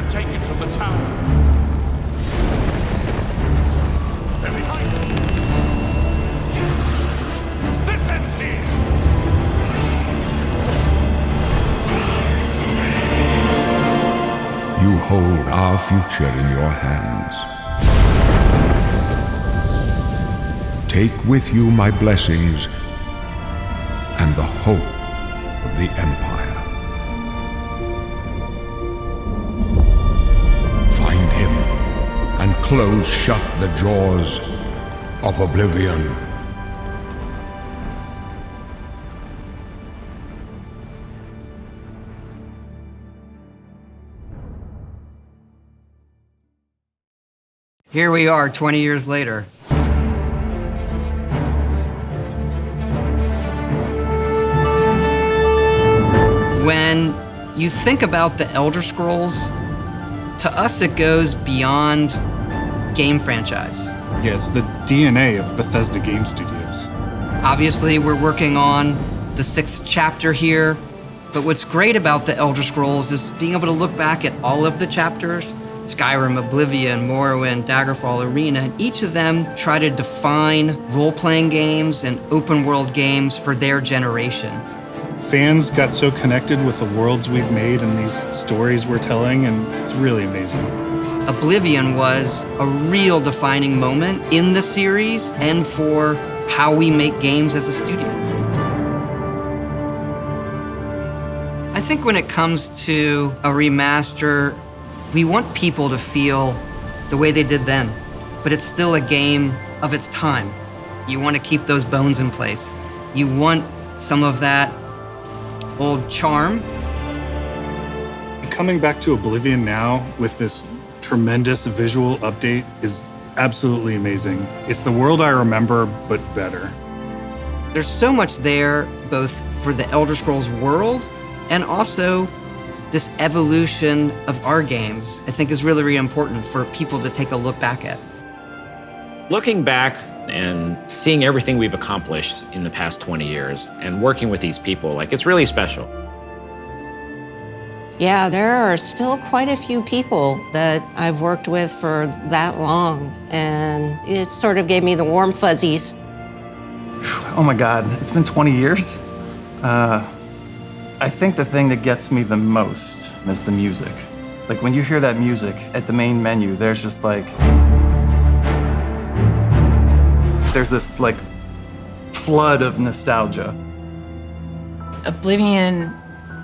and take it to the tower. They're behind us. This ends here. You hold our future in your hands. Take with you my blessings and the hope of the Empire. Find him and close shut the jaws of Oblivion. Here we are 20 years later. When you think about the Elder Scrolls, to us it goes beyond game franchise. Yeah, it's the DNA of Bethesda Game Studios. Obviously, we're working on the 6th chapter here, but what's great about the Elder Scrolls is being able to look back at all of the chapters, Skyrim, Oblivion, Morrowind, Daggerfall, Arena, and each of them try to define role-playing games and open-world games for their generation. Fans got so connected with the worlds we've made and these stories we're telling, and it's really amazing. Oblivion was a real defining moment in the series and for how we make games as a studio. I think when it comes to a remaster, we want people to feel the way they did then, but it's still a game of its time. You want to keep those bones in place. You want some of that old charm. Coming back to Oblivion now with this tremendous visual update is absolutely amazing. It's the world I remember, but better. There's so much there, both for the Elder Scrolls world and also this evolution of our games, I think is really, really important for people to take a look back at. Looking back and seeing everything we've accomplished in the past 20 years and working with these people, it's really special. Yeah, there are still quite a few people that I've worked with for that long, and it sort of gave me the warm fuzzies. Oh my God, it's been 20 years? I think the thing that gets me the most is the music. When you hear that music at the main menu, there's just there's this flood of nostalgia. Oblivion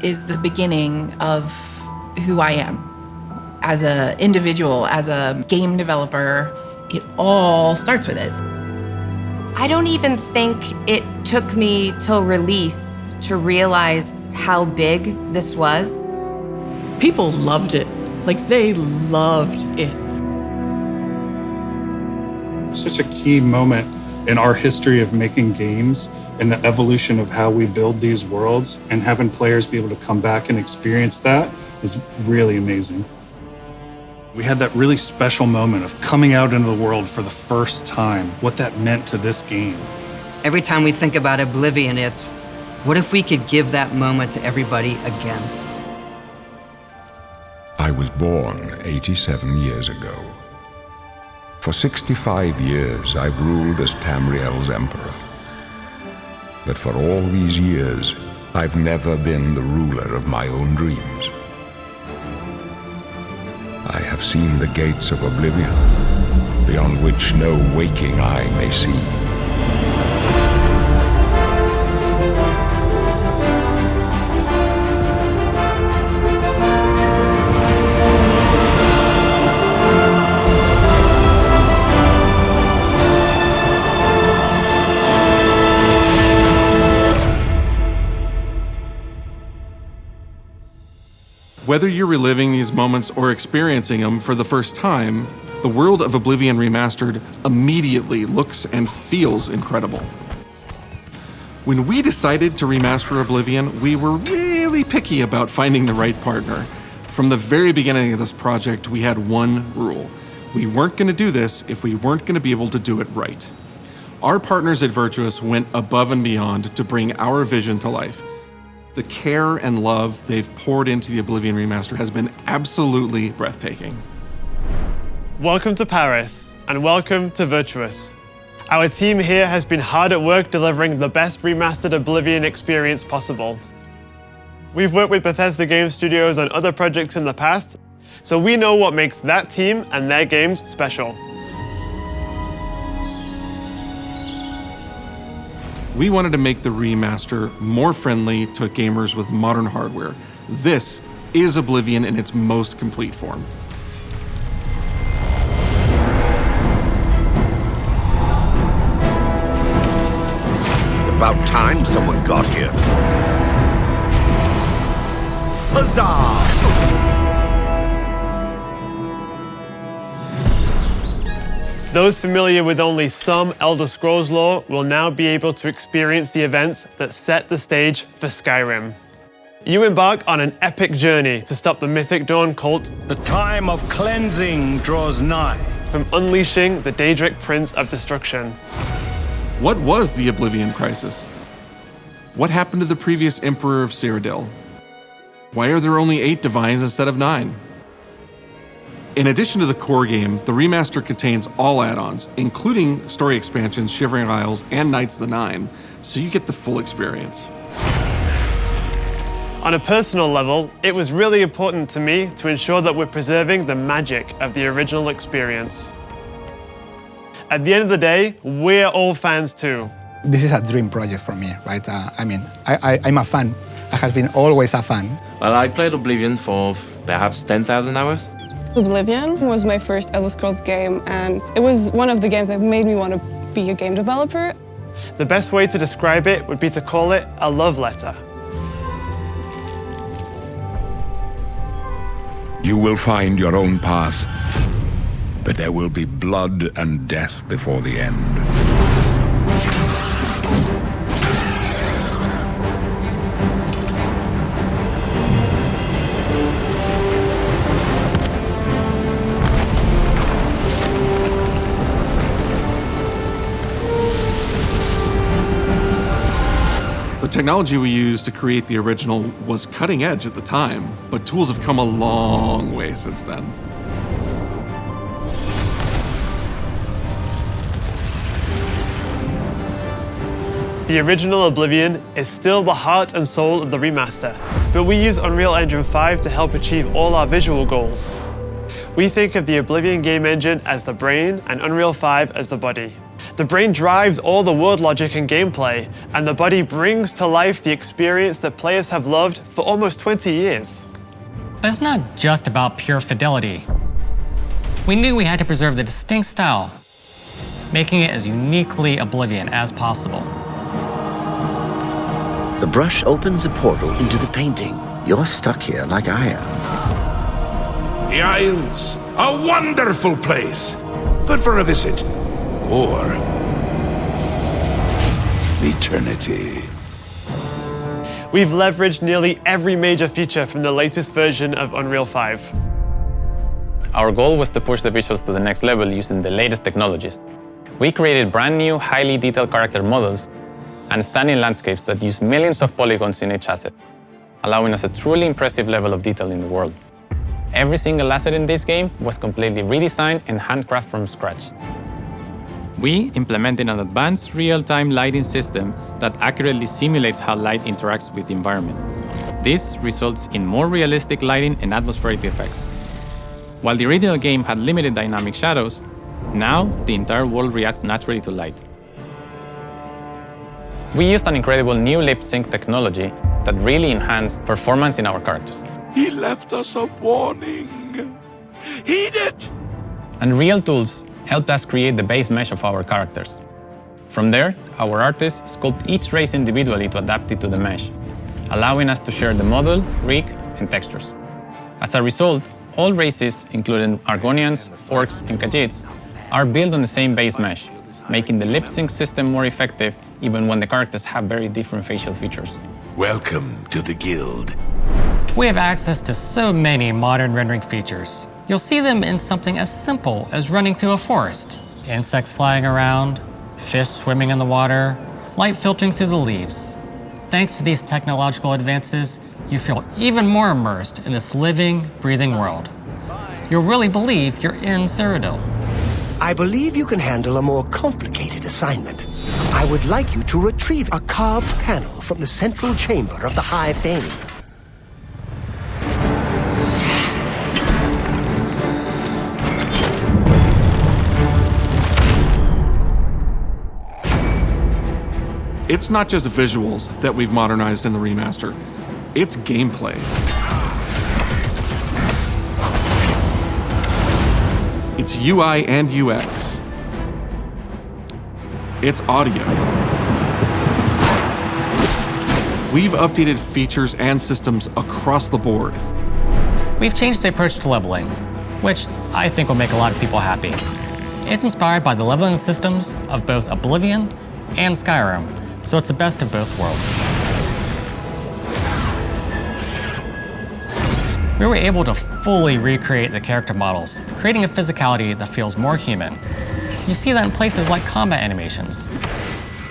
is the beginning of who I am. As an individual, as a game developer, it all starts with it. I don't even think it took me till release to realize how big this was. People loved it. They loved it. Such a key moment in our history of making games and the evolution of how we build these worlds, and having players be able to come back and experience that is really amazing. We had that really special moment of coming out into the world for the first time, what that meant to this game. Every time we think about Oblivion, it's, what if we could give that moment to everybody again? I was born 87 years ago. For 65 years, I've ruled as Tamriel's emperor. But for all these years, I've never been the ruler of my own dreams. I have seen the gates of Oblivion, beyond which no waking eye may see. Whether you're reliving these moments or experiencing them for the first time, the world of Oblivion Remastered immediately looks and feels incredible. When we decided to remaster Oblivion, we were really picky about finding the right partner. From the very beginning of this project, we had one rule. We weren't going to do this if we weren't going to be able to do it right. Our partners at Virtuos went above and beyond to bring our vision to life. The care and love they've poured into the Oblivion Remaster has been absolutely breathtaking. Welcome to Paris, and welcome to Virtuos. Our team here has been hard at work delivering the best remastered Oblivion experience possible. We've worked with Bethesda Game Studios on other projects in the past, so we know what makes that team and their games special. We wanted to make the remaster more friendly to gamers with modern hardware. This is Oblivion in its most complete form. About time someone got here. Huzzah! Those familiar with only some Elder Scrolls lore will now be able to experience the events that set the stage for Skyrim. You embark on an epic journey to stop the Mythic Dawn cult. The time of cleansing draws nigh. From unleashing the Daedric Prince of Destruction. What was the Oblivion Crisis? What happened to the previous Emperor of Cyrodiil? Why are there only 8 divines instead of 9? In addition to the core game, the remaster contains all add-ons, including story expansions, Shivering Isles, and Knights of the Nine, so you get the full experience. On a personal level, it was really important to me to ensure that we're preserving the magic of the original experience. At the end of the day, we're all fans too. This is a dream project for me, right? I'm a fan. I have been always a fan. Well, I played Oblivion for perhaps 10,000 hours. Oblivion was my first Elder Scrolls game, and it was one of the games that made me want to be a game developer. The best way to describe it would be to call it a love letter. You will find your own path, but there will be blood and death before the end. The technology we used to create the original was cutting edge at the time, but tools have come a long way since then. The original Oblivion is still the heart and soul of the remaster, but we use Unreal Engine 5 to help achieve all our visual goals. We think of the Oblivion game engine as the brain and Unreal 5 as the body. The brain drives all the world logic and gameplay, and the body brings to life the experience that players have loved for almost 20 years. But it's not just about pure fidelity. We knew we had to preserve the distinct style, making it as uniquely Oblivion as possible. The brush opens a portal into the painting. You're stuck here like I am. The Isles, a wonderful place. Good for a visit. Or eternity. We've leveraged nearly every major feature from the latest version of Unreal 5. Our goal was to push the visuals to the next level using the latest technologies. We created brand new, highly detailed character models and stunning landscapes that use millions of polygons in each asset, allowing us a truly impressive level of detail in the world. Every single asset in this game was completely redesigned and handcrafted from scratch. We implemented an advanced real-time lighting system that accurately simulates how light interacts with the environment. This results in more realistic lighting and atmospheric effects. While the original game had limited dynamic shadows, now the entire world reacts naturally to light. We used an incredible new lip-sync technology that really enhanced performance in our characters. He left us a warning. Heed it! And real tools helped us create the base mesh of our characters. From there, our artists sculpt each race individually to adapt it to the mesh, allowing us to share the model, rig, and textures. As a result, all races, including Argonians, Orcs, and Khajiits, are built on the same base mesh, making the lip-sync system more effective even when the characters have very different facial features. Welcome to the Guild. We have access to so many modern rendering features. You'll see them in something as simple as running through a forest. Insects flying around, fish swimming in the water, light filtering through the leaves. thanks to these technological advances, you feel even more immersed in this living, breathing world. You'll really believe you're in Cyrodiil. I believe you can handle a more complicated assignment. I would like you to retrieve a carved panel from the central chamber of the High Fane. It's not just visuals that we've modernized in the remaster. It's gameplay. It's UI and UX. It's audio. We've updated features and systems across the board. We've changed the approach to leveling, which I think will make a lot of people happy. It's inspired by the leveling systems of both Oblivion and Skyrim, so it's the best of both worlds. We were able to fully recreate the character models, creating a physicality that feels more human. You see that in places like combat animations,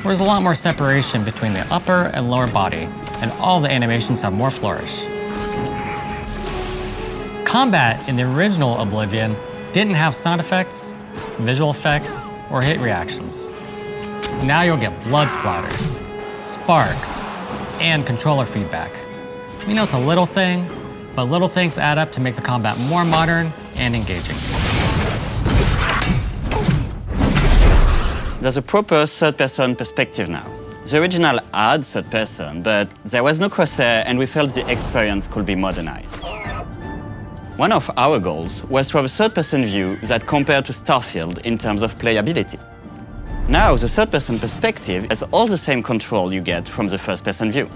where there's a lot more separation between the upper and lower body, and all the animations have more flourish. Combat in the original Oblivion didn't have sound effects, visual effects, or hit reactions. Now you'll get blood splatters, sparks, and controller feedback. We know it's a little thing, but little things add up to make the combat more modern and engaging. There's a proper third-person perspective now. The original had third-person, but there was no crosshair and we felt the experience could be modernized. One of our goals was to have a third-person view that compared to Starfield in terms of playability. Now, the third-person perspective has all the same control you get from the first-person view.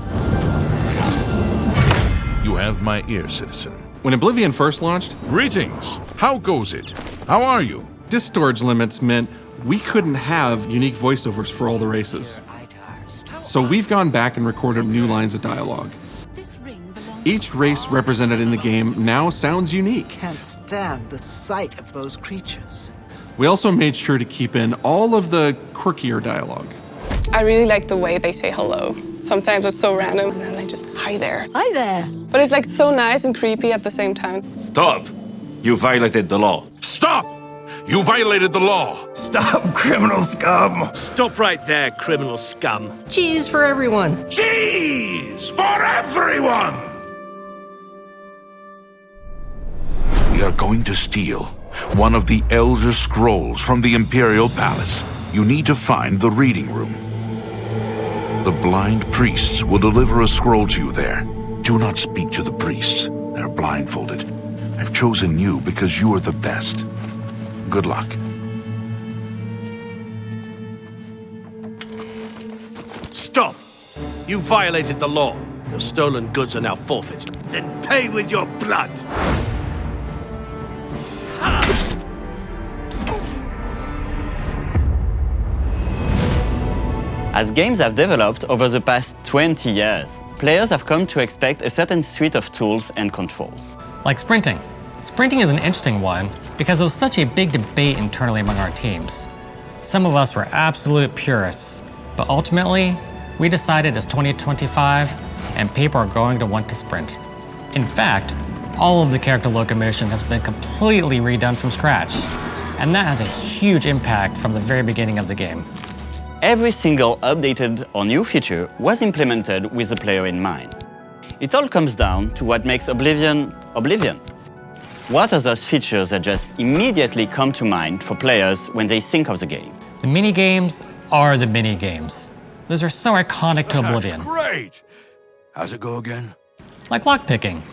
You have my ear, citizen. When Oblivion first launched, Greetings! How goes it? How are you? disk storage limits meant we couldn't have unique voiceovers for all the races. So we've gone back and recorded new lines of dialogue. Each race represented in the game now sounds unique. Can't stand the sight of those creatures. We also made sure to keep in all of the quirkier dialogue. I really like the way they say hello. Sometimes it's so random, and then they just, hi there. Hi there. But it's like so nice and creepy at the same time. Stop! You violated the law. Stop! You violated the law! Stop, criminal scum! Stop right there, criminal scum. Cheese for everyone. Cheese for everyone! We are going to steal one of the Elder Scrolls from the Imperial Palace. You need to find the reading room. The blind priests will deliver a scroll to you there. Do not speak to the priests. They're blindfolded. I've chosen you because you are the best. Good luck. Stop! You violated the law. Your stolen goods are now forfeit. Then pay with your blood! As games have developed over the past 20 years, players have come to expect a certain suite of tools and controls. Like sprinting. Sprinting is an interesting one because it was such a big debate internally among our teams. Some of us were absolute purists, but ultimately, we decided it's 2025 and people are going to want to sprint. In fact, all of the character locomotion has been completely redone from scratch, and that has a huge impact from the very beginning of the game. Every single updated or new feature was implemented with the player in mind. It all comes down to what makes Oblivion, Oblivion. What are those features that just immediately come to mind for players when they think of the game? The mini-games are the mini-games. Those are so iconic to Oblivion. That's great! How's it go again? Like lockpicking.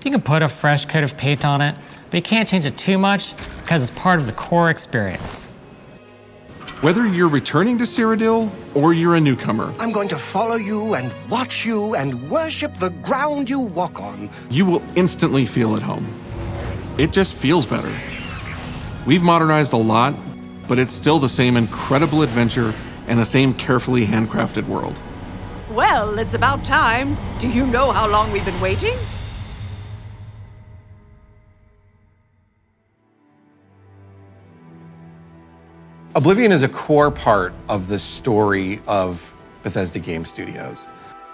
You can put a fresh coat of paint on it, but you can't change it too much because it's part of the core experience. Whether you're returning to Cyrodiil or you're a newcomer, I'm going to follow you and watch you and worship the ground you walk on. You will instantly feel at home. It just feels better. We've modernized a lot, but it's still the same incredible adventure and the same carefully handcrafted world. Well, it's about time. Do you know how long we've been waiting? Oblivion is a core part of the story of Bethesda Game Studios.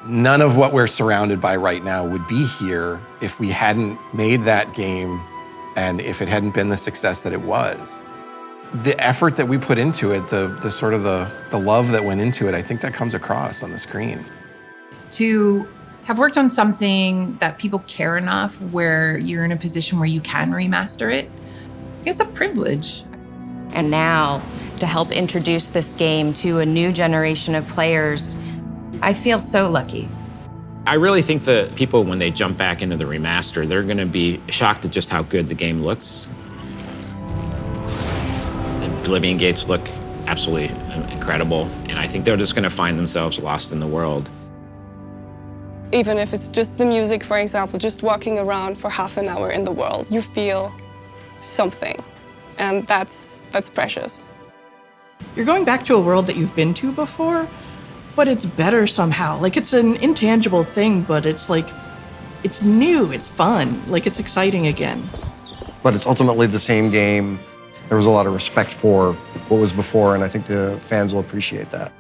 None of what we're surrounded by right now would be here if we hadn't made that game and if it hadn't been the success that it was. The effort that we put into it, the sort of the love that went into it, I think that comes across on the screen. To have worked on something that people care enough where you're in a position where you can remaster it, it's a privilege. And now, to help introduce this game to a new generation of players, I feel so lucky. I really think that people, when they jump back into the remaster, they're going to be shocked at just how good the game looks. The Oblivion gates look absolutely incredible, and I think they're just going to find themselves lost in the world. Even if it's just the music, for example, just walking around for half an hour in the world, you feel something, and that's precious. You're going back to a world that you've been to before, but it's better somehow. Like, it's an intangible thing, but it's like, it's new, it's fun, like it's exciting again. But it's ultimately the same game. There was a lot of respect for what was before, and I think the fans will appreciate that.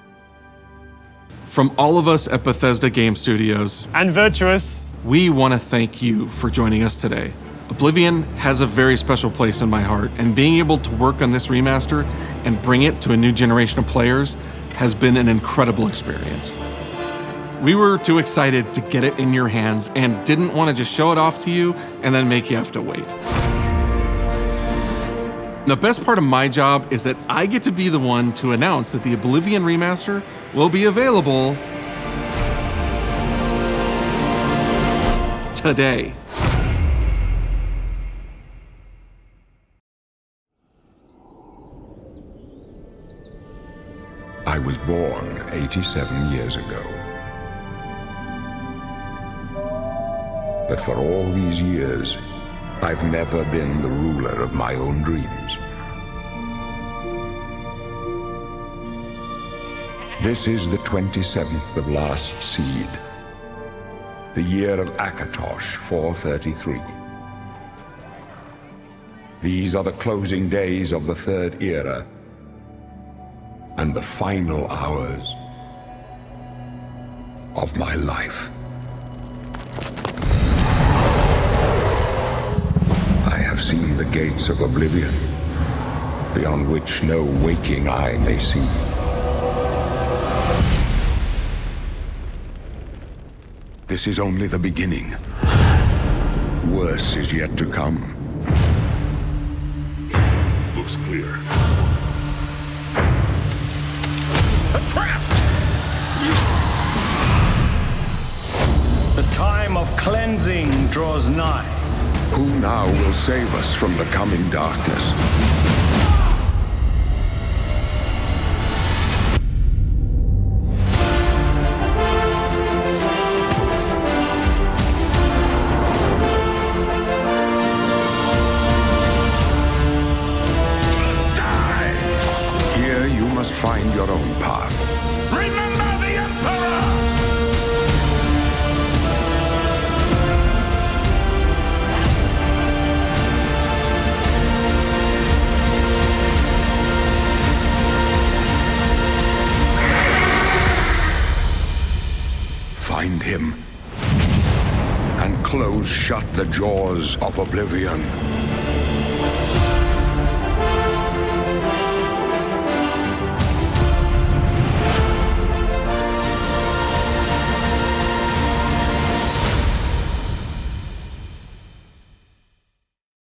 From all of us at Bethesda Game Studios and Virtuos, we want to thank you for joining us today. Oblivion has a very special place in my heart, and being able to work on this remaster and bring it to a new generation of players has been an incredible experience. We were too excited to get it in your hands and didn't want to just show it off to you and then make you have to wait. The best part of my job is that I get to be the one to announce that the Oblivion Remaster will be available today. I was born 87 years ago. But for all these years, I've never been the ruler of my own dreams. This is the 27th of last seed, the year of Akatosh 433. These are the closing days of the Third Era, and the final hours of my life. I have seen the gates of Oblivion, beyond which no waking eye may see. This is only the beginning. Worse is yet to come. Looks clear. A trap! The time of cleansing draws nigh. Who now will save us from the coming darkness? Find your own path. Remember the Emperor! Find him and close shut the jaws of Oblivion.